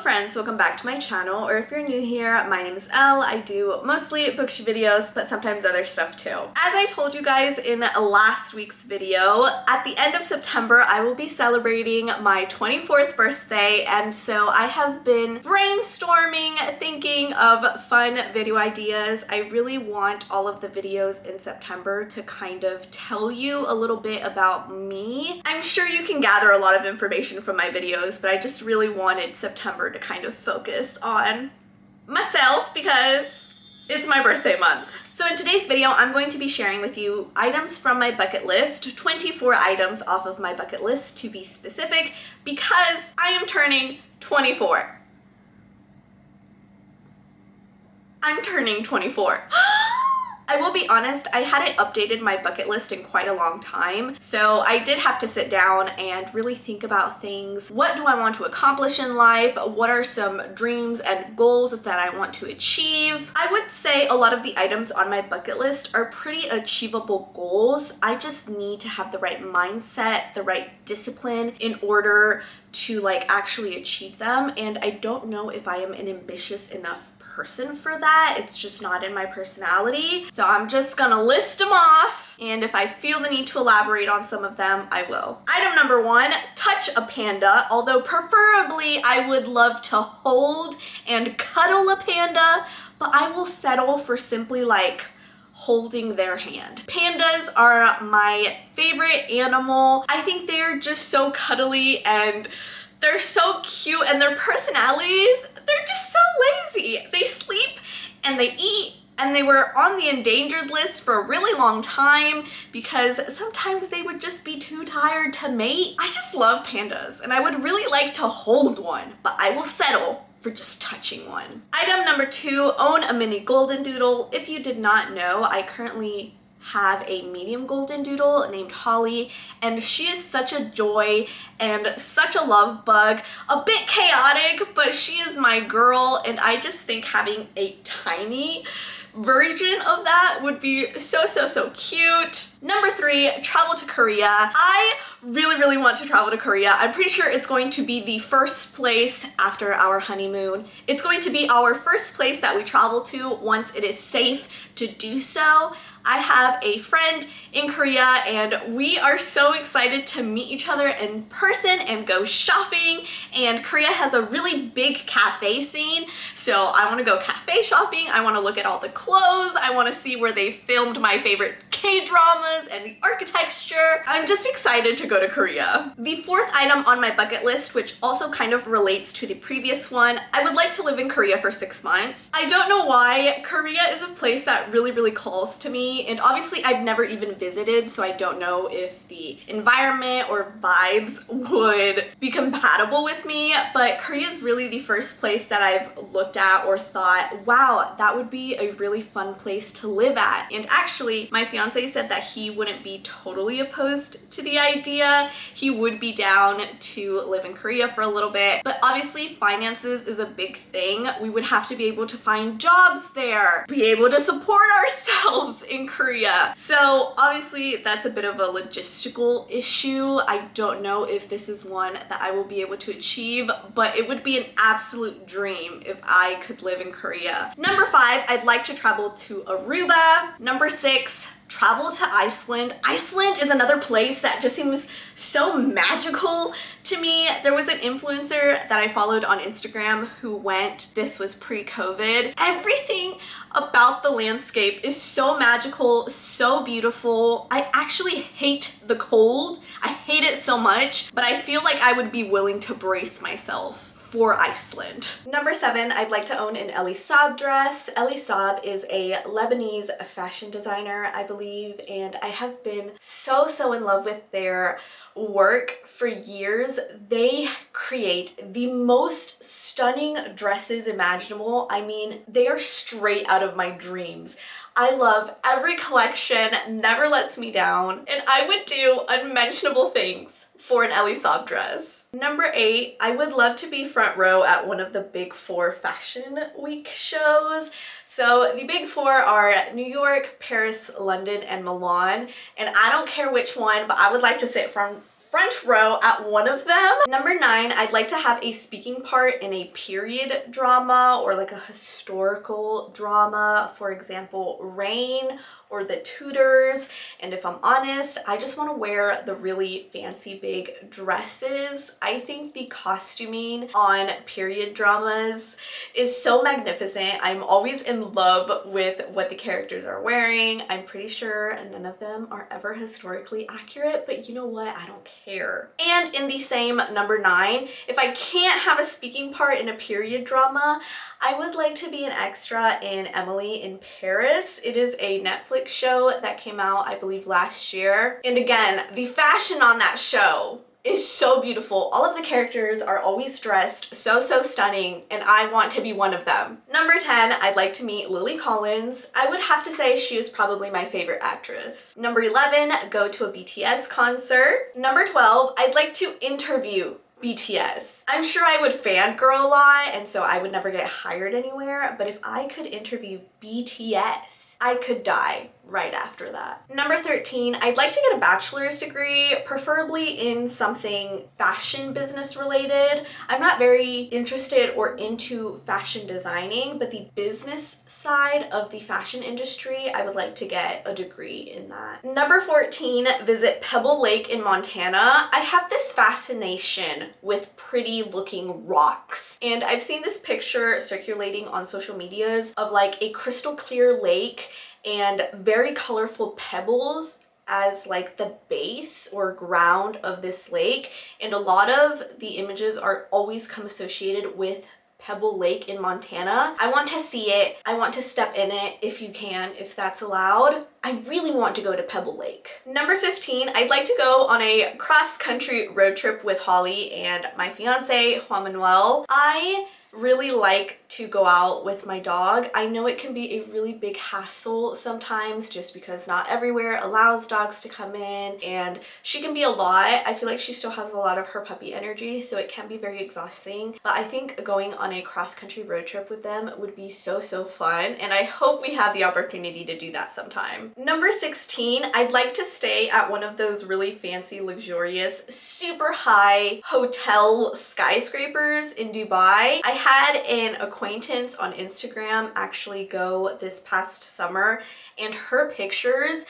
friends, welcome back to my channel, or if you're new here, my name is Elle. I do mostly bookshy videos, but sometimes other stuff too. As I told you guys in last week's video, at the end of September, I will be celebrating my 24th birthday, and so I have been brainstorming, thinking of fun video ideas. I really want all of the videos in September to kind of tell you a little bit about me. I'm sure you can gather a lot of information from my videos, but I just really wanted September to kind of focus on myself because it's my birthday month. So in today's video, I'm going to be sharing with you items from my bucket list, 24 items off of my bucket list to be specific, because I am turning 24. I'm turning 24. I will be honest, I hadn't updated my bucket list in quite a long time, so I did have to sit down and really think about things. What do I want to accomplish in life? What are some dreams and goals that I want to achieve? I would say a lot of the items on my bucket list are pretty achievable goals. I just need to have the right mindset, the right discipline in order to actually achieve them, and I don't know if I am an ambitious enough person for that. It's just not in my personality. So I'm just gonna list them off, and if I feel the need to elaborate on some of them, I will. Item number 1, touch a panda, although preferably I would love to hold and cuddle a panda, but I will settle for simply holding their hand. Pandas are my favorite animal. I think they're just so cuddly and they're so cute, and their personalities, they're just so lazy. They sleep and they eat, and they were on the endangered list for a really long time because sometimes they would just be too tired to mate. I just love pandas and I would really like to hold one, but I will settle for just touching one. Item number 2, own a mini golden doodle. If you did not know, I currently have a medium golden doodle named Holly, and she is such a joy and such a love bug. A bit chaotic, but she is my girl, and I just think having a tiny version of that would be so cute. Number 3, travel to Korea. I really want to travel to Korea. I'm pretty sure it's going to be the first place after our honeymoon. It's going to be our first place that we travel to once it is safe to do so. I have a friend in Korea and we are so excited to meet each other in person and go shopping, and Korea has a really big cafe scene, so I want to go cafe shopping. I want to look at all the clothes. I want to see where they filmed my favorite K-dramas and the architecture. I'm just excited to go to Korea. The 4th item on my bucket list, which also kind of relates to the previous one, I would like to live in Korea for 6 months. I don't know why. Korea is a place that really calls to me, and obviously I've never even visited, so I don't know if the environment or vibes would be compatible with me, but Korea is really the first place that I've looked at or thought, wow, that would be a really fun place to live at. And actually, my fiance said that he wouldn't be totally opposed to the idea. He would be down to live in Korea for a little bit, but obviously finances is a big thing. We would have to be able to find jobs there, be able to support ourselves in Korea. So obviously that's a bit of a logistical issue. I don't know if this is one that I will be able to achieve, but it would be an absolute dream if I could live in Korea. Number 5, I'd like to travel to Aruba. Number 6, travel to Iceland. Iceland is another place that just seems so magical to me. There was an influencer that I followed on Instagram who went. This was pre-COVID. Everything about the landscape is so magical, so beautiful. I actually hate the cold. I hate it so much, but I feel like I would be willing to brace myself for Iceland. Number 7, I'd like to own an ellegtz dress. Ellegtz is a Lebanese fashion designer, I believe, and I have been so in love with their work for years. They create the most stunning dresses imaginable. I mean, they are straight out of my dreams. I love every collection, never lets me down, and I would do unmentionable things for an ellegtz dress. Number 8, I would love to be front row at one of the big 4 fashion week shows. So the big 4 are New York, Paris, London, and Milan, and I don't care which one, but I would like to sit front front row at one of them. Number 9, I'd like to have a speaking part in a period drama or like a historical drama, for example, Rain or The Tudors. And if I'm honest, I just want to wear the really fancy big dresses. I think the costuming on period dramas is so magnificent. I'm always in love with what the characters are wearing. I'm pretty sure none of them are ever historically accurate, but you know what? I don't care. And in the same number 9, if I can't have a speaking part in a period drama, I would like to be an extra in Emily in Paris. It is a Netflix show that came out, I believe, last year. And again, the fashion on that show is so beautiful. All of the characters are always dressed so stunning, and I want to be one of them. Number 10, I'd like to meet Lily Collins. I would have to say she is probably my favorite actress. Number 11, go to a BTS concert. Number 12, I'd like to interview BTS. I'm sure I would fangirl a lot, and so I would never get hired anywhere, but if I could interview BTS, I could die right after that. Number 13, I'd like to get a bachelor's degree, preferably in something fashion business related. I'm not very interested or into fashion designing, but the business side of the fashion industry, I would like to get a degree in that. Number 14, visit Pebble Lake in Montana. I have this fascination with pretty looking rocks, and I've seen this picture circulating on social medias of like a crystal clear lake and very colorful pebbles as like the base or ground of this lake, and a lot of the images are always come associated with Pebble Lake in Montana. I want to see it. I want to step in it if you can, if that's allowed. I really want to go to Pebble Lake. Number 15, I'd like to go on a cross-country road trip with Holly and my fiance, Juan Manuel. I really like to go out with my dog. I know it can be a really big hassle sometimes just because not everywhere allows dogs to come in, and she can be a lot. I feel like she still has a lot of her puppy energy, so it can be very exhausting. But I think going on a cross-country road trip with them would be so fun, and I hope we have the opportunity to do that sometime. Number 16, I'd like to stay at one of those really fancy, luxurious, super high hotel skyscrapers in Dubai. I had an acquaintance on Instagram actually go this past summer, and her pictures,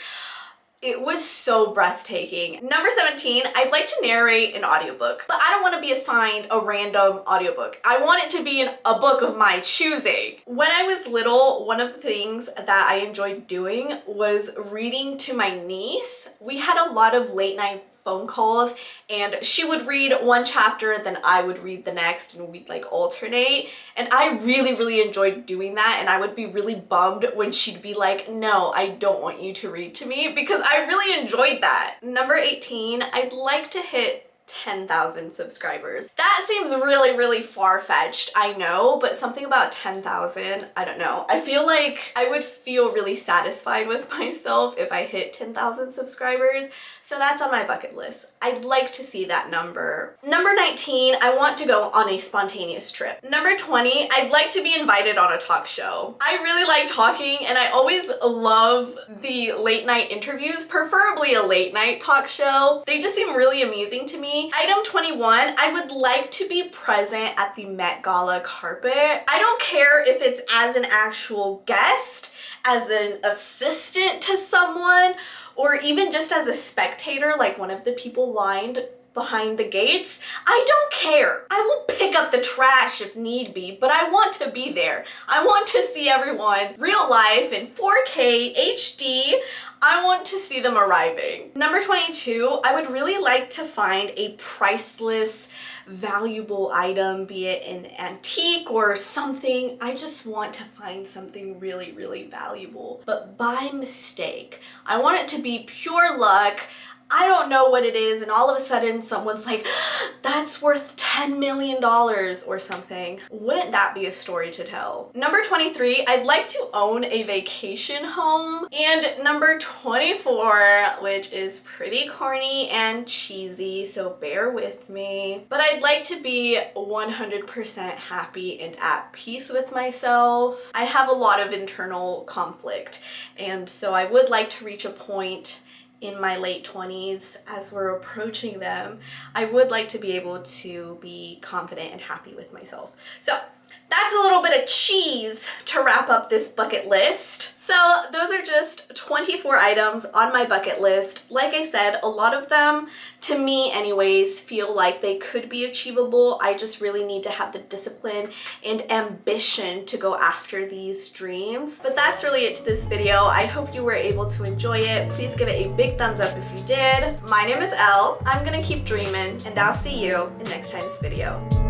it was so breathtaking. Number 17, I'd like to narrate an audiobook, but I don't want to be assigned a random audiobook. I want it to be a book of my choosing. When I was little, one of the things that I enjoyed doing was reading to my niece. We had a lot of late night phone calls, and she would read one chapter, then I would read the next, and we'd like alternate. And I really enjoyed doing that, and I would be really bummed when she'd be like, no, I don't want you to read to me, because I really enjoyed that. Number 18, I'd like to hit 10,000 subscribers. That seems really far-fetched, I know, but something about 10,000, I don't know. I feel like I would feel really satisfied with myself if I hit 10,000 subscribers, so that's on my bucket list. I'd like to see that number. Number 19, I want to go on a spontaneous trip. Number 20, I'd like to be invited on a talk show. I really like talking, and I always love the late night interviews, preferably a late night talk show. They just seem really amusing to me. Item 21, I would like to be present at the Met Gala carpet. I don't care if it's as an actual guest, as an assistant to someone, or even just as a spectator, like one of the people lined behind the gates. I don't care. I will pick up the trash if need be, but I want to be there. I want to see everyone real life in 4K HD. I want to see them arriving. Number 22, I would really like to find a priceless, valuable item, be it an antique or something. I just want to find something really valuable, but by mistake. I want it to be pure luck. I don't know what it is, and all of a sudden someone's like, that's worth $10 million or something. Wouldn't that be a story to tell? Number 23, I'd like to own a vacation home. And number 24, which is pretty corny and cheesy, so bear with me, but I'd like to be 100% happy and at peace with myself. I have a lot of internal conflict, and so I would like to reach a point in my late 20s, as we're approaching them, I would like to be able to be confident and happy with myself. So that's a little bit of cheese to wrap up this bucket list. So those are just 24 items on my bucket list. Like I said, a lot of them, to me anyways, feel like they could be achievable. I just really need to have the discipline and ambition to go after these dreams. But that's really it to this video. I hope you were able to enjoy it. Please give it a big thumbs up if you did. My name is Elle. I'm gonna keep dreaming, and I'll see you in next time's video.